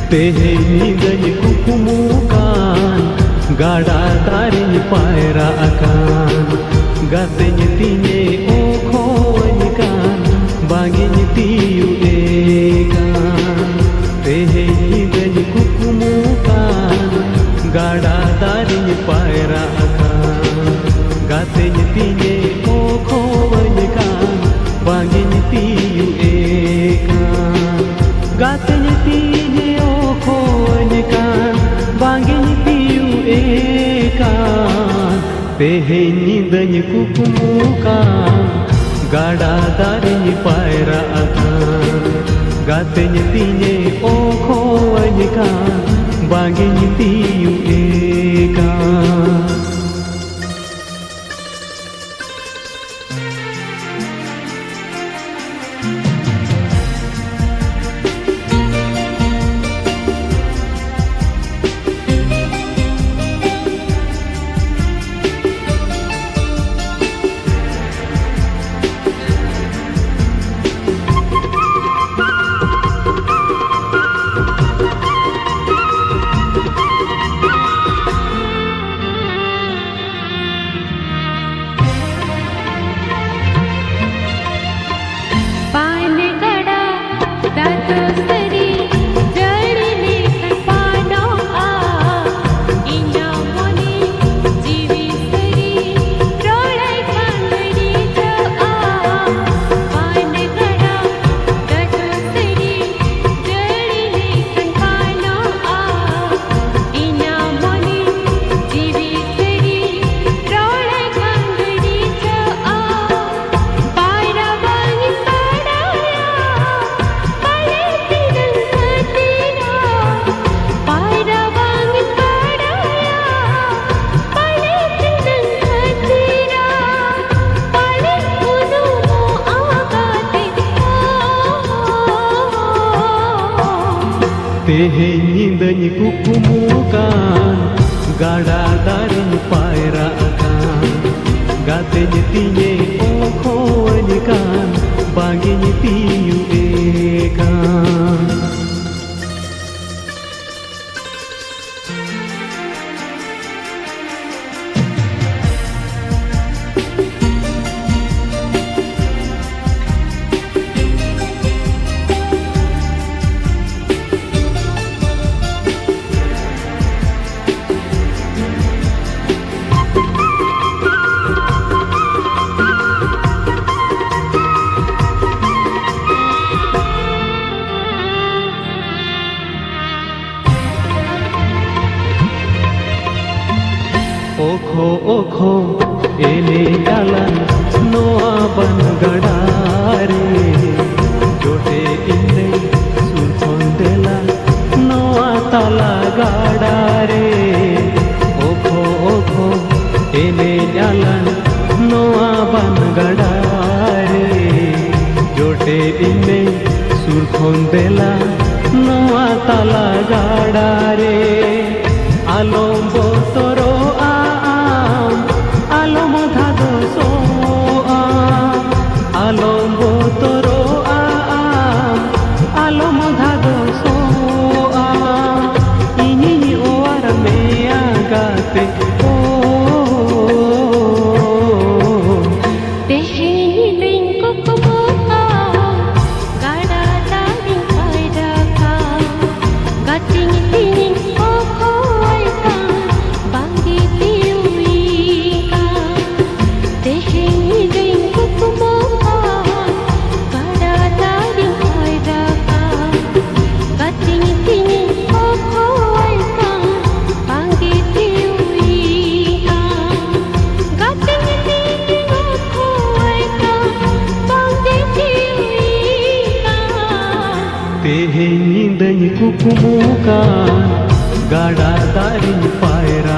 Teheni dani kukumukan gada dari paira akan gatenya tinye okhoanikan bangenya tiu ekan teheni dani kukumukan gada dari paira akan gatenya tinye okhoanikan bangenya tiu ekan gatenya tinye okhoanikan bangenya tiu ekan teheni dani kukumukan gada dari paira akan gatenya tinye okhoanikan bangenya tiu ekan teheni dani kukumukan gada dari paira akan gatenya tinye okhoanikan bangenya tiu ekan okho okho ele jalan noa ban gadare jote inde sulphon dela noa tala gadare okho okho ele jalan noa ban gadare jote inde sulphon dela noa tala gadare alombo toro alombo toro alom dhado soa ini oar me agate o teheni din kukumukan gada dari paira akan gatenya tinye okhoanikan कुकुमुका गाड़ा दारिन पायरा